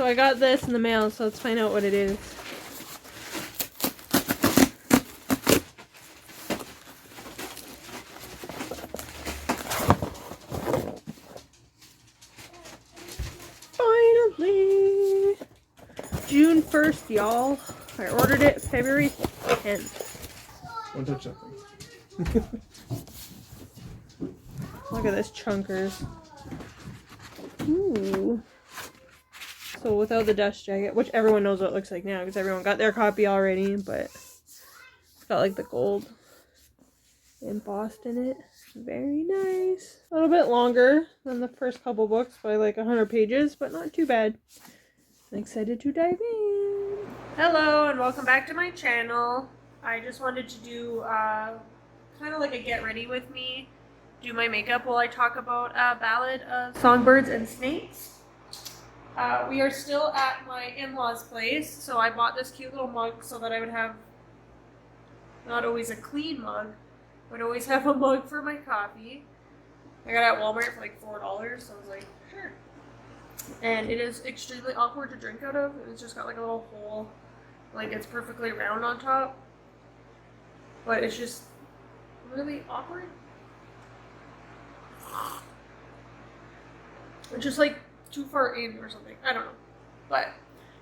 I got this in the mail, so let's find out what it is. Finally! June 1st, y'all. I ordered it February 10th. Don't touch that thing. Look at this chunkers. Ooh. So without the dust jacket, which everyone knows what it looks like now because everyone got their copy already, but it's got like the gold embossed in it. Very nice. A little bit longer than the first couple books by like 100 pages, but not too bad. I'm excited to dive in. Hello and welcome back to my channel. I just wanted to do kind of like a get ready with me, do my makeup while I talk about Ballad of Songbirds and Snakes. We are still at my in-laws' place, so I bought this cute little mug so that I would have not always a clean mug, but always have a mug for my coffee. I got it at Walmart for like $4, so I was like, sure. And it is extremely awkward to drink out of. It's just got like a little hole, like it's perfectly round on top, but it's just really awkward. It's just like too far in or something. I don't know. But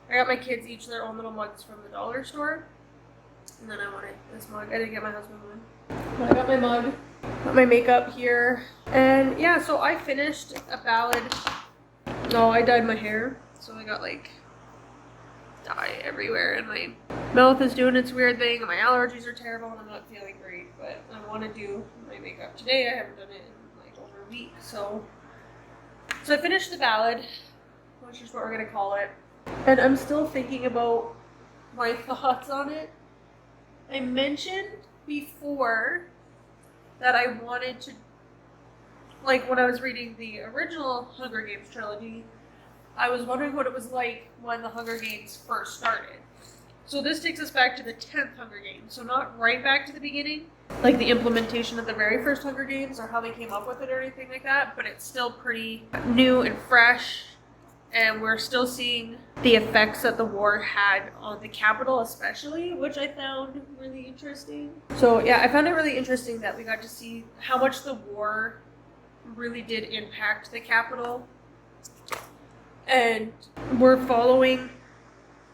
I got my kids each their own little mugs from the dollar store. And then I wanted this mug. I didn't get my husband one. But I got my mug. Got my makeup here. And yeah, so I finished a Ballad. No, I dyed my hair. So I got like dye everywhere. And my mouth is doing its weird thing. And my allergies are terrible. And I'm not feeling great. But I want to do my makeup today. I haven't done it in like over a week. So I finished the Ballad, which is what we're going to call it. And I'm still thinking about my thoughts on it. I mentioned before that I wanted to, like when I was reading the original Hunger Games trilogy, I was wondering what it was like when the Hunger Games first started. So this takes us back to the 10th Hunger Games. So not right back to the beginning, like the implementation of the very first Hunger Games or how they came up with it or anything like that, but it's still pretty new and fresh, and we're still seeing the effects that the war had on the capital especially, which I found really interesting. So yeah, I found it really interesting that we got to see how much the war really did impact the capital, and we're following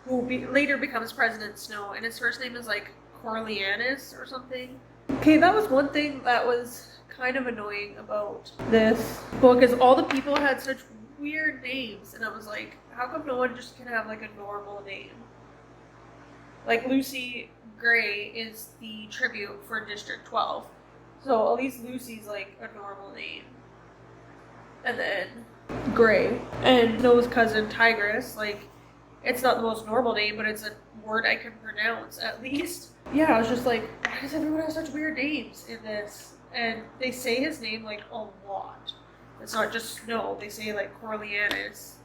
who later becomes President Snow, and his first name is like Coriolanus or something. Okay, that was one thing that was kind of annoying about this book, is all the people had such weird names, and I was like, how come no one just can have like a normal name? Like Lucy Gray is the tribute for District 12, so at least Lucy's like a normal name. And then Gray and Snow's cousin Tigress, like, it's not the most normal name, but it's a word I can pronounce at least. Yeah, I was just like, why does everyone have such weird names in this? And they say his name like a lot. It's not just Snow. They say like Coriolanus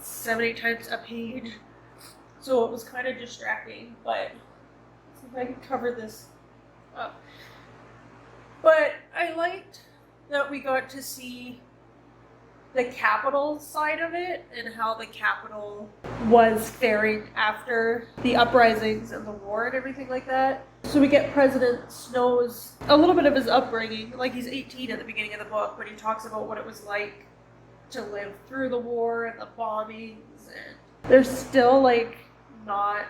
70 times a page. So it was kind of distracting, but let's see if I can cover this up. But I liked that we got to see the capital side of it and how the capital was faring after the uprisings and the war and everything like that. So we get President Snow's, a little bit of his upbringing. Like, he's 18 at the beginning of the book, but he talks about what it was like to live through the war and the bombings, and they're still like not,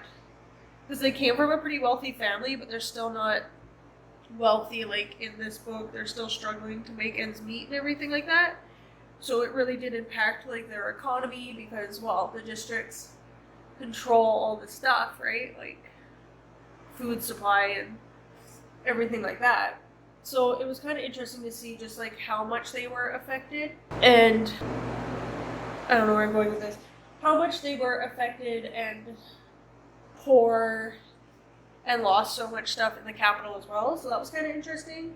because they came from a pretty wealthy family, but they're still not wealthy like in this book. They're still struggling to make ends meet and everything like that. So it really did impact like their economy because, well, the districts control all the stuff, right? Like food supply and everything like that. So it was kind of interesting to see just like how much they were affected. And I don't know where I'm going with this. How much they were affected and poor and lost so much stuff in the capital as well. So that was kind of interesting.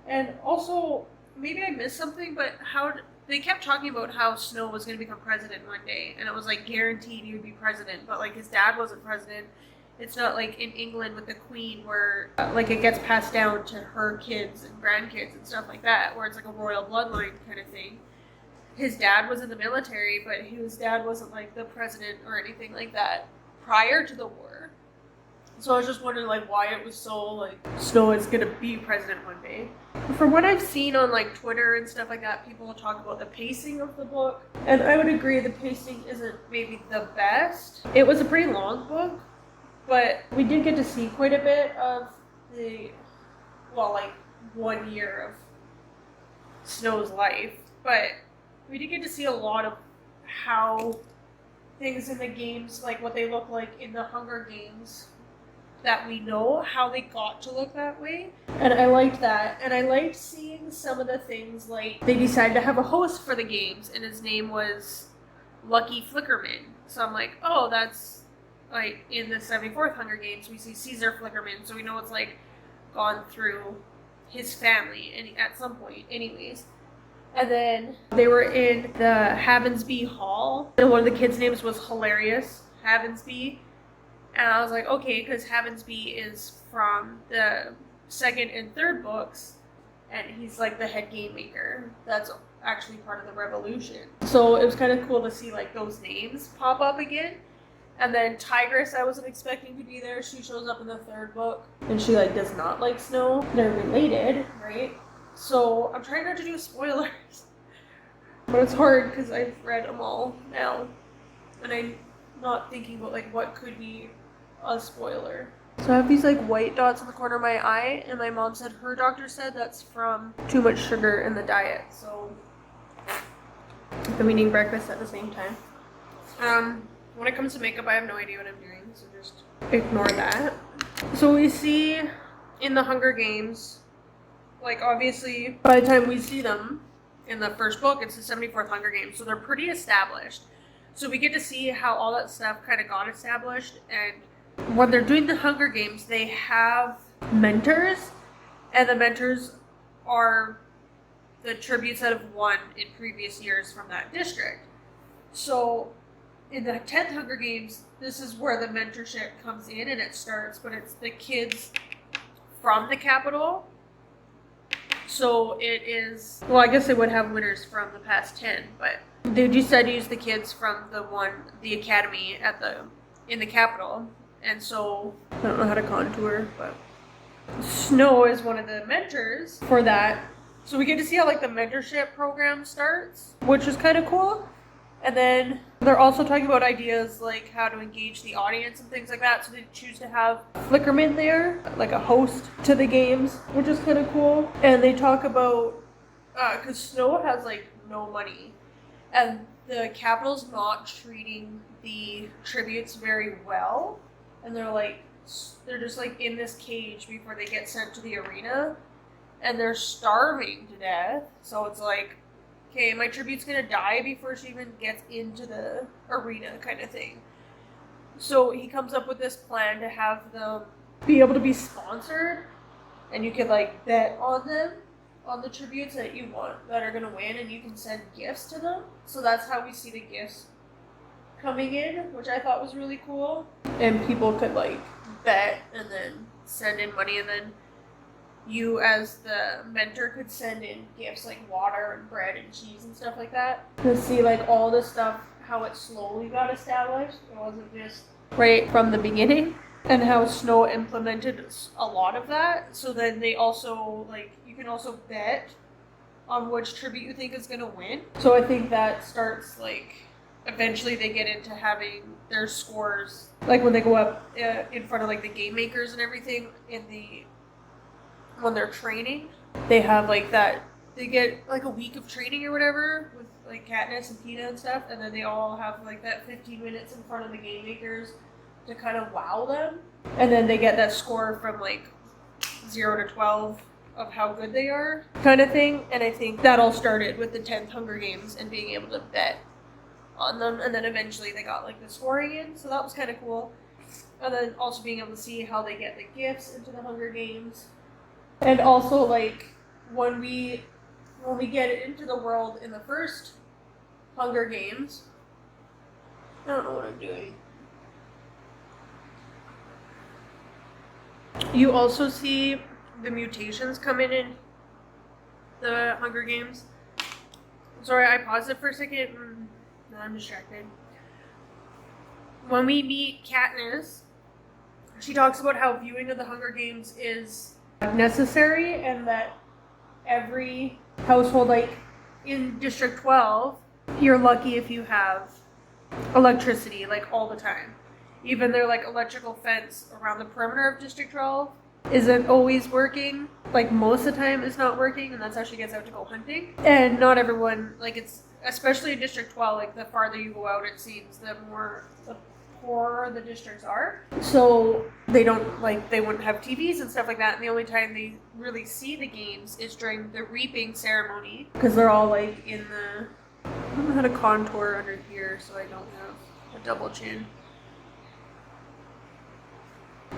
And also, maybe I missed something, but how they kept talking about how Snow was going to become president one day, and it was like guaranteed he would be president, but like his dad wasn't president. It's not like in England with the Queen where like it gets passed down to her kids and grandkids and stuff like that, where it's like a royal bloodline kind of thing. his dad was in the military, but his dad wasn't like the president or anything like that prior to the war. So I was just wondering like why it was so like Snow is gonna be president one day. From what I've seen on like Twitter and stuff like that, people talk about the pacing of the book, and I would agree the pacing isn't maybe the best. It was a pretty long book, but we did get to see quite a bit of the, well, like 1 year of Snow's life, but we did get to see a lot of how things in the games, like what they look like in the Hunger Games, that we know how they got to look that way. And I liked that. And I liked seeing some of the things like they decided to have a host for the games and his name was Lucky Flickerman. So I'm like, oh, that's like in the 74th Hunger Games we see Caesar Flickerman, so we know it's like gone through his family and at some point anyways. And then they were in the Havensby Hall and one of the kids' names was Hilarious Havensby. And I was like, okay, because Havensby is from the second and third books, and he's like the head game maker. That's actually part of the revolution. So it was kind of cool to see like those names pop up again. And then Tigress, I wasn't expecting to be there. She shows up in the third book, and she like does not like Snow. They're related, right? So I'm trying not to do spoilers, but it's hard because I've read them all now, and I'm not thinking about like what could be a spoiler. So I have these like white dots in the corner of my eye, and my mom said her doctor said that's from too much sugar in the diet. So I'm eating breakfast at the same time. When it comes to makeup, I have no idea what I'm doing, so just ignore that. So we see in the Hunger Games, like obviously by the time we see them in the first book, it's the 74th Hunger Games, so they're pretty established. So we get to see how all that stuff kind of got established, and when they're doing the Hunger Games, they have mentors, and the mentors are the tributes that have won in previous years from that district. So in the 10th Hunger Games, this is where the mentorship comes in and it starts, but it's the kids from the capital. So it is, well, I guess they would have winners from the past 10, but they decided to use the kids from the academy in the capital. And so I don't know how to contour, but Snow is one of the mentors for that. So we get to see how like the mentorship program starts, which is kind of cool. And then they're also talking about ideas like how to engage the audience and things like that. So they choose to have Flickerman there, like a host to the games, which is kind of cool. And they talk about, because Snow has like no money, and the capital's not treating the tributes very well. And they're just like in this cage before they get sent to the arena, and they're starving to death. So it's like, okay, my tribute's gonna die before she even gets into the arena kind of thing. So he comes up with this plan to have them be able to be sponsored, and you could like bet on them, on the tributes that you want that are gonna win, and you can send gifts to them. So that's how we see the gifts coming in, which I thought was really cool. And people could like bet and then send in money, and then you as the mentor could send in gifts like water and bread and cheese and stuff like that, to see like all this stuff, how it slowly got established. It wasn't just right from the beginning, and how Snow implemented a lot of that. So then they also like, you can also bet on which tribute you think is going to win. So I think that starts like, eventually they get into having their scores, like when they go up in front of like the game makers and everything when they're training, they have like that, they get like a week of training or whatever with like Katniss and Peeta and stuff, and then they all have like that 15 minutes in front of the game makers to kind of wow them, and then they get that score from like 0 to 12 of how good they are kind of thing. And I think that all started with the 10th Hunger Games and being able to bet on them, and then eventually they got like the scoring in, so that was kind of cool. And then also being able to see how they get the gifts into the Hunger Games. And also, like, when we get into the world in the first Hunger Games, I don't know what I'm doing. You also see the mutations come in the Hunger Games. Sorry, I paused it for a second. Now I'm distracted. When we meet Katniss, she talks about how viewing of the Hunger Games is necessary and that every household, like in District 12, you're lucky if you have electricity, like all the time. Even their like electrical fence around the perimeter of District 12 isn't always working. Like most of the time it's not working, and that's how she gets out to go hunting. And not everyone, like it's, especially in District 12, like the farther you go out, it seems, the poorer the districts are. So they don't, like, they wouldn't have TVs and stuff like that, and the only time they really see the games is during the reaping ceremony, because they're all like in the, I don't know how to contour under here so I don't have a double chin.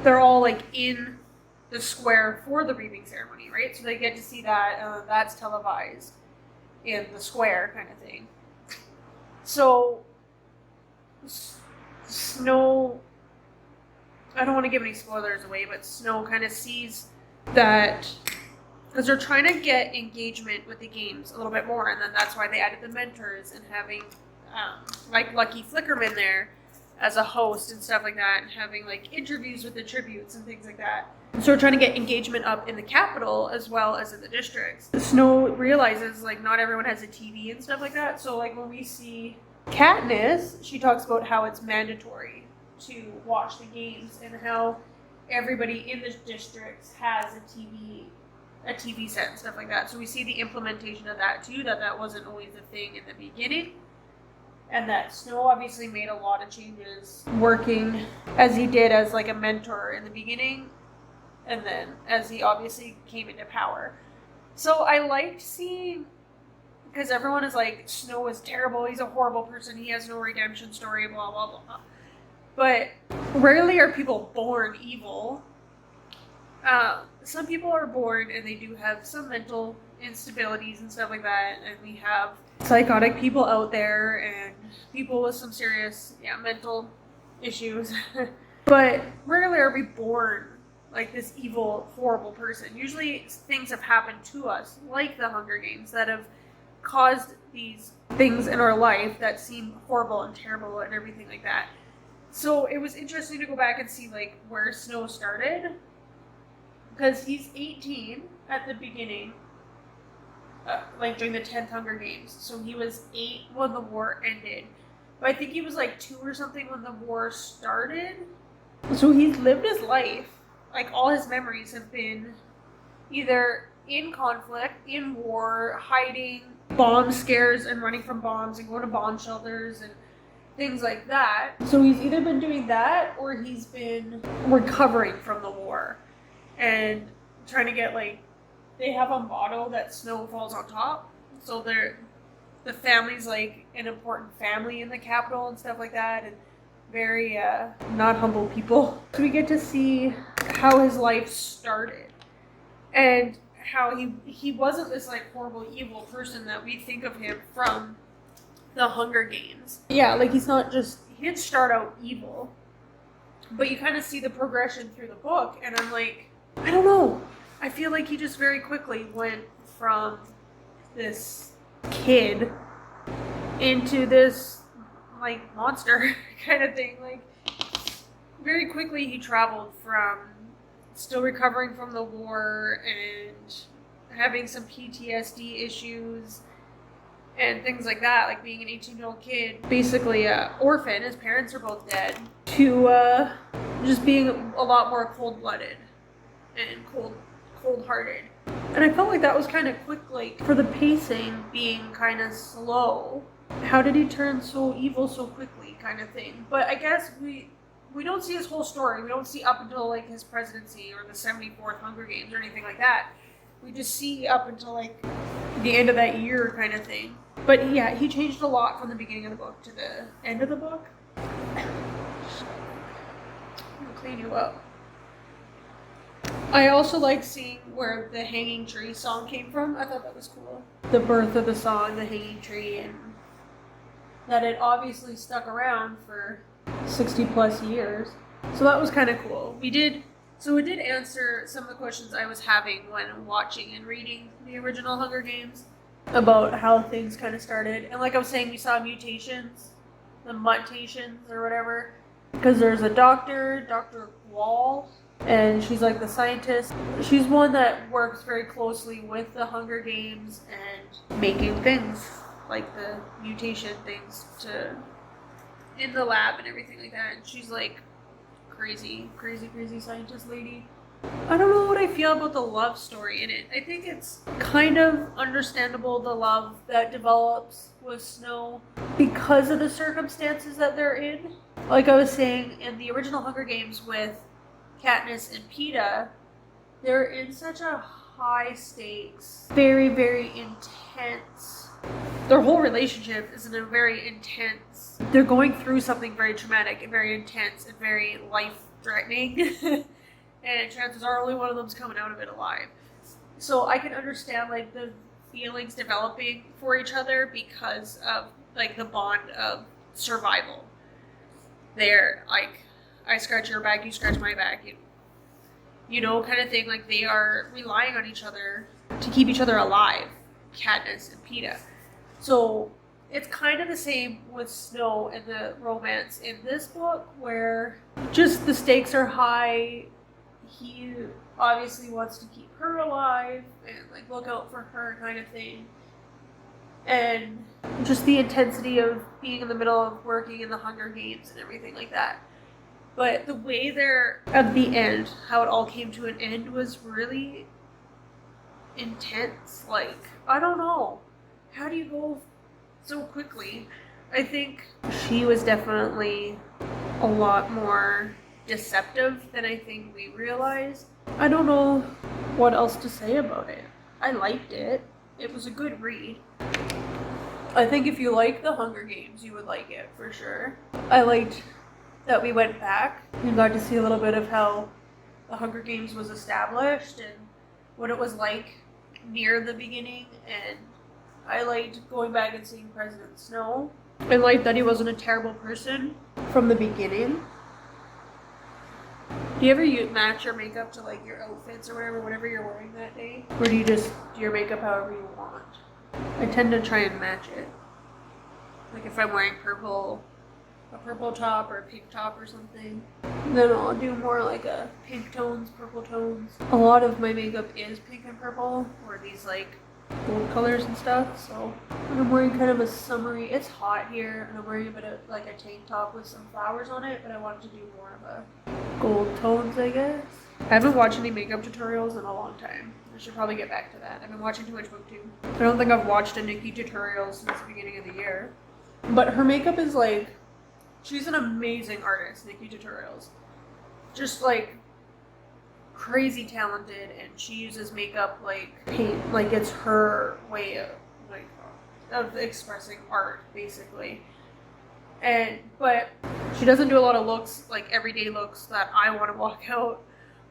They're all like in the square for the reaping ceremony, right? So they get to see that. That's televised in the square kind of thing. So Snow, I don't want to give any spoilers away, but Snow kind of sees that, because they're trying to get engagement with the games a little bit more, and then that's why they added the mentors and having like Lucky Flickerman there as a host and stuff like that, and having like interviews with the tributes and things like that. So we're trying to get engagement up in the capital as well as in the districts. Snow realizes like not everyone has a TV and stuff like that. So like when we see Katniss, she talks about how it's mandatory to watch the games and how everybody in the districts has a TV set and stuff like that. So we see the implementation of that too, that wasn't always a thing in the beginning. And that Snow obviously made a lot of changes working as he did as like a mentor in the beginning, and then as he obviously came into power. So I liked seeing, because everyone is like, Snow is terrible, he's a horrible person, he has no redemption story, blah, blah, blah. But rarely are people born evil. Some people are born and they do have some mental instabilities and stuff like that, and we have psychotic people out there and people with some serious mental issues. But rarely are we born like this evil, horrible person. Usually things have happened to us, like the Hunger Games, that have caused these things in our life that seem horrible and terrible and everything like that. So it was interesting to go back and see like where Snow started, because he's 18 at the beginning, like during the 10th Hunger Games. So he was 8 when the war ended. But I think he was like 2 or something when the war started. So he's lived his life. Like all his memories have been either in conflict, in war, hiding, bomb scares and running from bombs and going to bomb shelters and things like that. So he's either been doing that or he's been recovering from the war and trying to get like, they have a motto that Snow falls on top. So the family's like an important family in the capital and stuff like that, and very not humble people. So we get to see how his life started and how he wasn't this like horrible evil person that we think of him from the Hunger Games. Yeah, like he didn't start out evil, but you kind of see the progression through the book, and I'm like, I don't know. I feel like he just very quickly went from this kid into this like monster kind of thing. Like very quickly he traveled from still recovering from the war and having some PTSD issues and things like that, like being an 18-year-old kid, basically an orphan, his parents are both dead, to just being a lot more cold-blooded and cold-hearted. And I felt like that was kind of quick, like for the pacing being kind of slow. How did he turn so evil so quickly, kind of thing? But I guess we don't see his whole story. We don't see up until like his presidency or the 74th Hunger Games or anything like that. We just see up until like the end of that year kind of thing. But yeah, he changed a lot from the beginning of the book to the end of the book. I'm gonna clean you up. I also like seeing where the Hanging Tree song came from. I thought that was cool. The birth of the song, the Hanging Tree, and that it obviously stuck around for 60 plus years. So that was kind of cool. It did answer some of the questions I was having when watching and reading the original Hunger Games. about how things kind of started. And like I was saying, we saw mutations, the mutations or whatever, because there's a doctor, Dr. Wall, and she's like the scientist. She's one that works very closely with the Hunger Games and making things like the mutation things to in the lab and everything like that. And she's like crazy scientist lady. I don't know what I feel about the love story in it. I think it's kind of understandable, the love that develops with Snow because of the circumstances that they're in. Like I was saying, in the original Hunger Games with Katniss and Peeta, they're in such a high stakes, very intense. Their whole relationship is in a very intense. They're going through something very traumatic and very intense and very life-threatening. And chances are only one of them's coming out of it alive. So I can understand like the feelings developing for each other because of like the bond of survival. They're like, I scratch your back, you scratch my back, you know, kind of thing. Like they are relying on each other to keep each other alive, Katniss and Peeta. So it's kind of the same with Snow and the romance in this book, where just the stakes are high. He obviously wants to keep her alive and like look out for her kind of thing. And just the intensity of being in the middle of working in the Hunger Games and everything like that. But the way they're at the end, how it all came to an end was really intense. Like, I don't know. How do you go so quickly? I think she was definitely a lot more deceptive than I think we realized. I don't know what else to say about it. I liked it. It was a good read. I think if you like the Hunger Games, you would like it for sure. I liked that we went back and got to see a little bit of how the Hunger Games was established and what it was like near the beginning. And I liked going back and seeing President Snow. I liked that he wasn't a terrible person from the beginning. Do you ever match your makeup to like your outfits or whatever you're wearing that day? Or do you just do your makeup however you want? I tend to try and match it. Like if I'm wearing a purple top or a pink top or something, then I'll do more like a pink tones, purple tones. A lot of my makeup is pink and purple, or these like gold colors and stuff. So I'm wearing kind of a summery, it's hot here, and I'm wearing a bit of like a tank top with some flowers on it, but I wanted to do more of a gold tones, I guess. I haven't watched any makeup tutorials in a long time. I should probably get back to that. I've been watching too much BookTube. I don't think I've watched a Nikki tutorial since the beginning of the year. But her makeup is like, she's an amazing artist, Nikki Tutorials. Just like crazy talented, and she uses makeup like paint, like it's her way of expressing art basically. But she doesn't do a lot of looks, like everyday looks that I want to walk out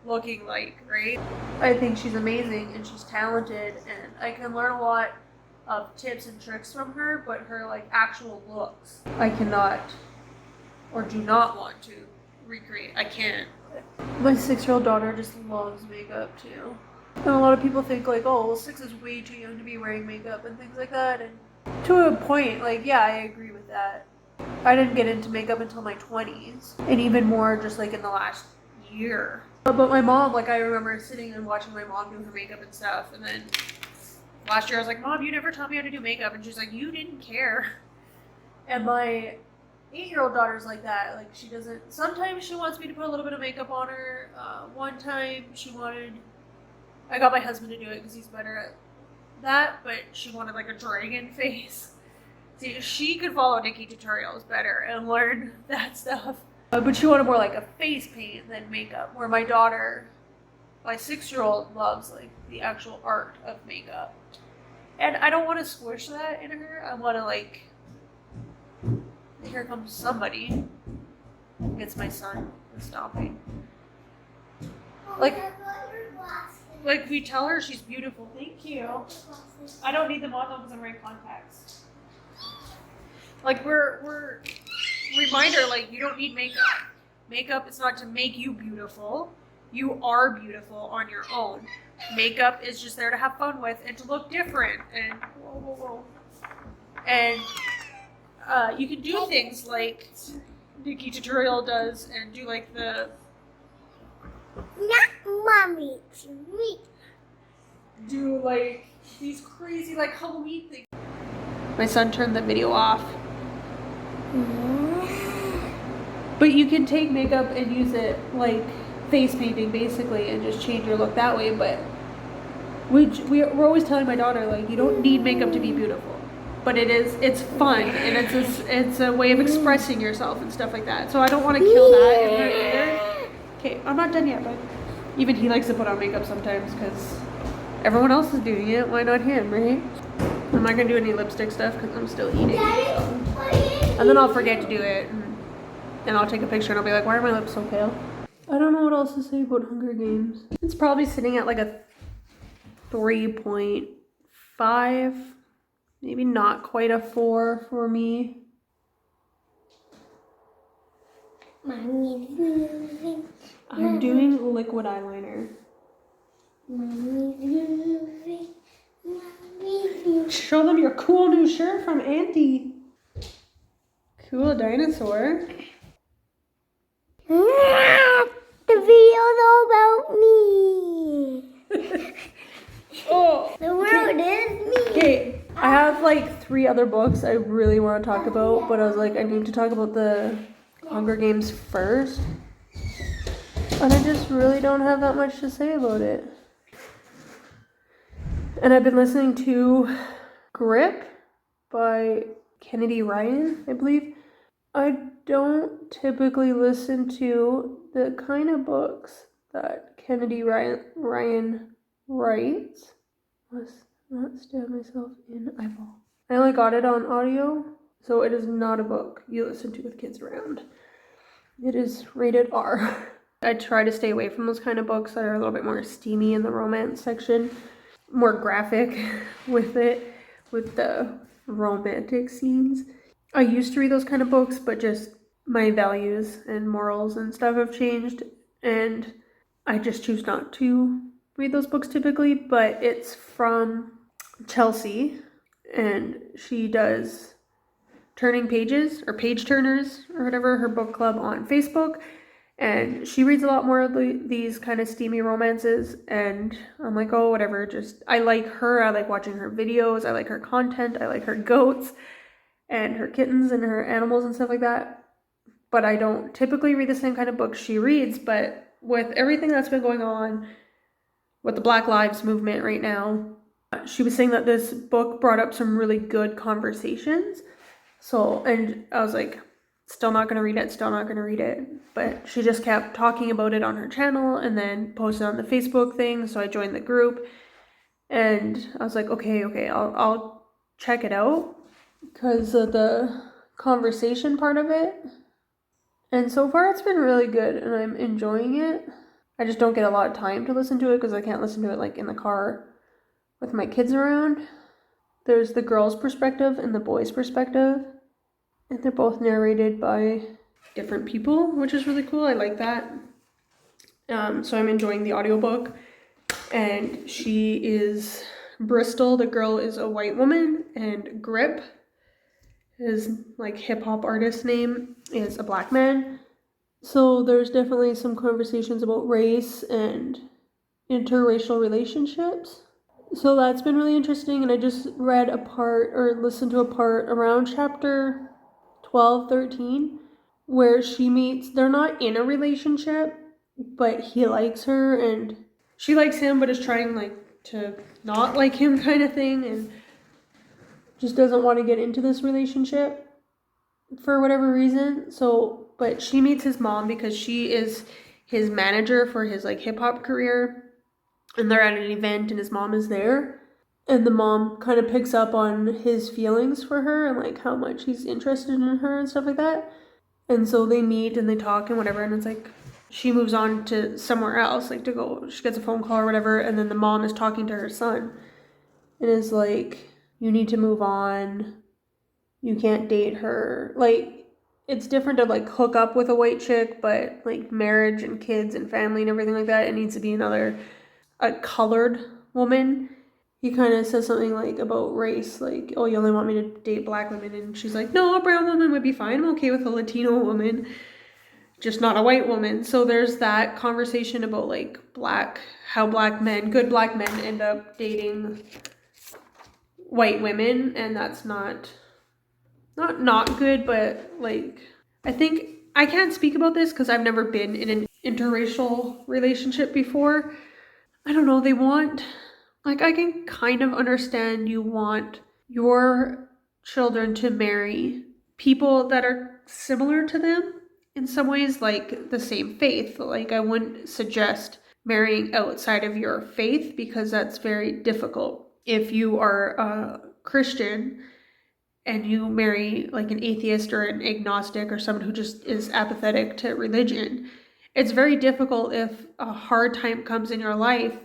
looking like, right? I think she's amazing and she's talented, and I can learn a lot of tips and tricks from her, but her like actual looks I cannot or do not want to recreate. I can't. My 6-year-old daughter just loves makeup too. And a lot of people think like, oh, well, 6 is way too young to be wearing makeup and things like that. And to a point, like, yeah, I agree with that. I didn't get into makeup until my 20s, and even more just like in the last year. But my mom, like I remember sitting and watching my mom do her makeup and stuff, and then last year I was like, Mom, you never taught me how to do makeup, and she's like, you didn't care. And my 8-year-old daughter's like that. Like she doesn't, sometimes she wants me to put a little bit of makeup on her. One time I got my husband to do it because he's better at that, but she wanted like a dragon face. See, she could follow Nikki Tutorials better and learn that stuff. But she wanted more like a face paint than makeup, where my daughter, my 6-year-old, loves like the actual art of makeup. And I don't want to squish that in her. I want to like, here comes somebody. It's my son stopping. Like we tell her she's beautiful. Thank you. I don't need them on though because I'm wearing contacts. Like we're remind her like you don't need makeup. Makeup is not to make you beautiful. You are beautiful on your own. Makeup is just there to have fun with and to look different. And and you can do things like Nikki Tutorial does and do like the not mommy, it's me. Do like these crazy like Halloween things. My son turned the video off. But you can take makeup and use it like face painting basically and just change your look that way. But we're always telling my daughter, like, you don't need makeup to be beautiful. But it's fun and it's a way of expressing yourself and stuff like that. So I don't want to kill that in her either. Okay, I'm not done yet, but even he likes to put on makeup sometimes because everyone else is doing it. Why not him, right? I'm not gonna do any lipstick stuff because I'm still eating. And then I'll forget to do it. And I'll take a picture and I'll be like, why are my lips so pale? I don't know what else to say about Hunger Games. It's probably sitting at like a 3.5. Maybe not quite a 4 for me. Mommy's moving. I'm doing liquid eyeliner. Mommy's moving. Mommy's moving. Show them your cool new shirt from Auntie. Cool dinosaur. The video's all about me. Oh. The world is me. Okay, I have like 3 other books I really want to talk about, but I was like, I need to talk about the Hunger Games first. And I just really don't have that much to say about it. And I've been listening to Grip by Kennedy Ryan, I believe. I don't typically listen to the kind of books that Kennedy Ryan writes. Must not stab myself in eyeball. I only got it on audio, so it is not a book you listen to with kids around. It is rated R. I try to stay away from those kind of books that are a little bit more steamy in the romance section, more graphic with it, with the romantic scenes. I used to read those kind of books, but just my values and morals and stuff have changed, and I just choose not to read those books typically. But it's from Chelsea, and she does Turning Pages, or Page Turners, or whatever, her book club on Facebook, and she reads a lot more of these kind of steamy romances, and I'm like, oh, whatever, just, I like her, I like watching her videos, I like her content, I like her goats, and her kittens and her animals and stuff like that. But I don't typically read the same kind of books she reads. But with everything that's been going on with the Black Lives Movement right now, she was saying that this book brought up some really good conversations. So, and I was like, still not gonna read it. But she just kept talking about it on her channel and then posted on the Facebook thing. So I joined the group and I was like, okay, I'll check it out, because of the conversation part of it. And so far it's been really good and I'm enjoying it. I just don't get a lot of time to listen to it because I can't listen to it like in the car with my kids around. There's the girl's perspective and the boy's perspective, and they're both narrated by different people, which is really cool. I like that. So I'm enjoying the audiobook. And she is Bristol, the girl is a white woman, and Grip, his like hip hop artist name, is a black man. So there's definitely some conversations about race and interracial relationships. So that's been really interesting, and I just read a part, or listened to a part around chapter 12, 13, where she meets, they're not in a relationship, but he likes her and she likes him, but is trying like to not like him kind of thing, and just doesn't want to get into this relationship for whatever reason. So, but she meets his mom because she is his manager for his like hip hop career, and they're at an event and his mom is there, and the mom kind of picks up on his feelings for her and like how much he's interested in her and stuff like that. And so they meet and they talk and whatever, and it's like she moves on to somewhere else, like to go, she gets a phone call or whatever, and then the mom is talking to her son and is like, you need to move on, you can't date her. Like, it's different to like hook up with a white chick, but like marriage and kids and family and everything like that, it needs to be a colored woman. He kind of says something like about race, like, oh, you only want me to date black women, and she's like, no, a brown woman would be fine. I'm okay with a Latino woman, just not a white woman. So there's that conversation about like how good black men end up dating white women, and that's not good, but like, I think I can't speak about this because I've never been in an interracial relationship before. I don't know, like, I can kind of understand you want your children to marry people that are similar to them in some ways, like the same faith. Like, I wouldn't suggest marrying outside of your faith because that's very difficult. If you are a Christian and you marry like an atheist or an agnostic or someone who just is apathetic to religion, it's very difficult if a hard time comes in your life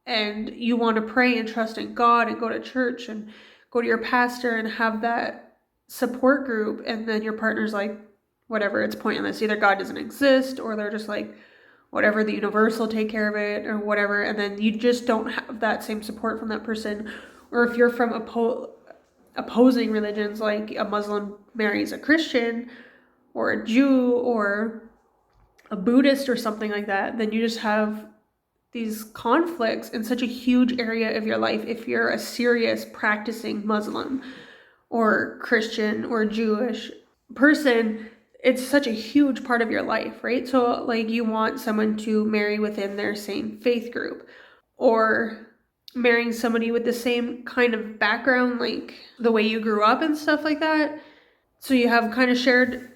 and you want to pray and trust in God and go to church and go to your pastor and have that support group, and then your partner's like, whatever, it's pointless. Either God doesn't exist, or they're just like, whatever, the universe will take care of it, or whatever, and then you just don't have that same support from that person. Or if you're from opposing religions, like a Muslim marries a Christian or a Jew or a Buddhist or something like that, then you just have these conflicts in such a huge area of your life. If you're a serious practicing Muslim or Christian or Jewish person, it's such a huge part of your life, right? So like, you want someone to marry within their same faith group, or marrying somebody with the same kind of background, like the way you grew up and stuff like that. So you have kind of shared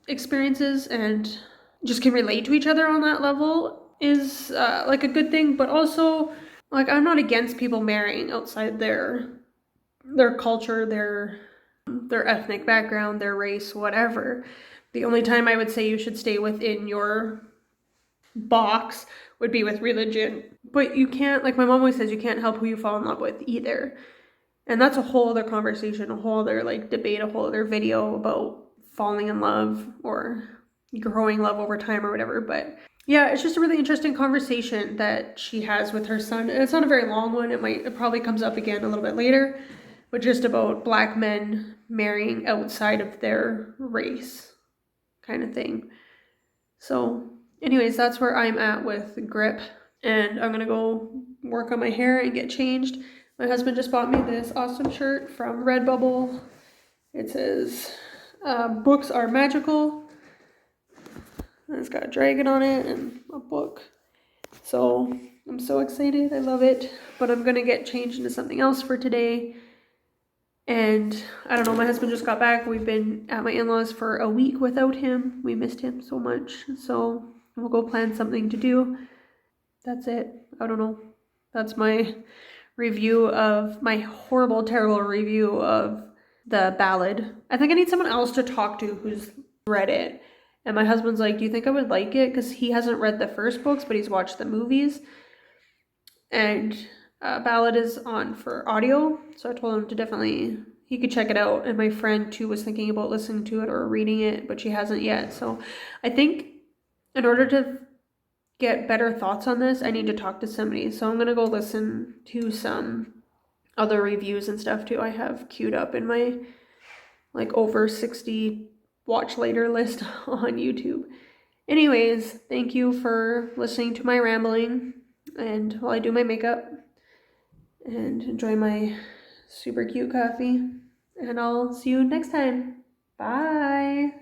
experiences and just can relate to each other on that level is like a good thing. But also, like, I'm not against people marrying outside their culture, their ethnic background, their race, whatever. The only time I would say you should stay within your box would be with religion. But you can't, like my mom always says, you can't help who you fall in love with either. And that's a whole other conversation, a whole other like debate, a whole other video about falling in love or growing love over time or whatever. But yeah, it's just a really interesting conversation that she has with her son. And it's not a very long one. It probably comes up again a little bit later, but just about black men marrying outside of their race kind of thing. So anyways, that's where I'm at with grip, and I'm gonna go work on my hair and get changed. My husband just bought me this awesome shirt from Redbubble. It says, books are magical. And it's got a dragon on it and a book. So I'm so excited, I love it. But I'm gonna get changed into something else for today. And I don't know, my husband just got back. We've been at my in-laws for a week without him. We missed him so much. So we'll go plan something to do. That's it. I don't know. That's my review of my horrible, terrible review of the Ballad. I think I need someone else to talk to who's read it. And my husband's like, do you think I would like it? Because he hasn't read the first books, but he's watched the movies. And Ballad is on for audio. So I told him to he could check it out. And my friend too was thinking about listening to it or reading it, but she hasn't yet. So I think in order to get better thoughts on this, I need to talk to somebody. So I'm going to go listen to some other reviews and stuff too. I have queued up in my like over 60 watch later list on YouTube. Anyways, thank you for listening to my rambling, and while I do my makeup and enjoy my super cute coffee, and I'll see you next time. Bye.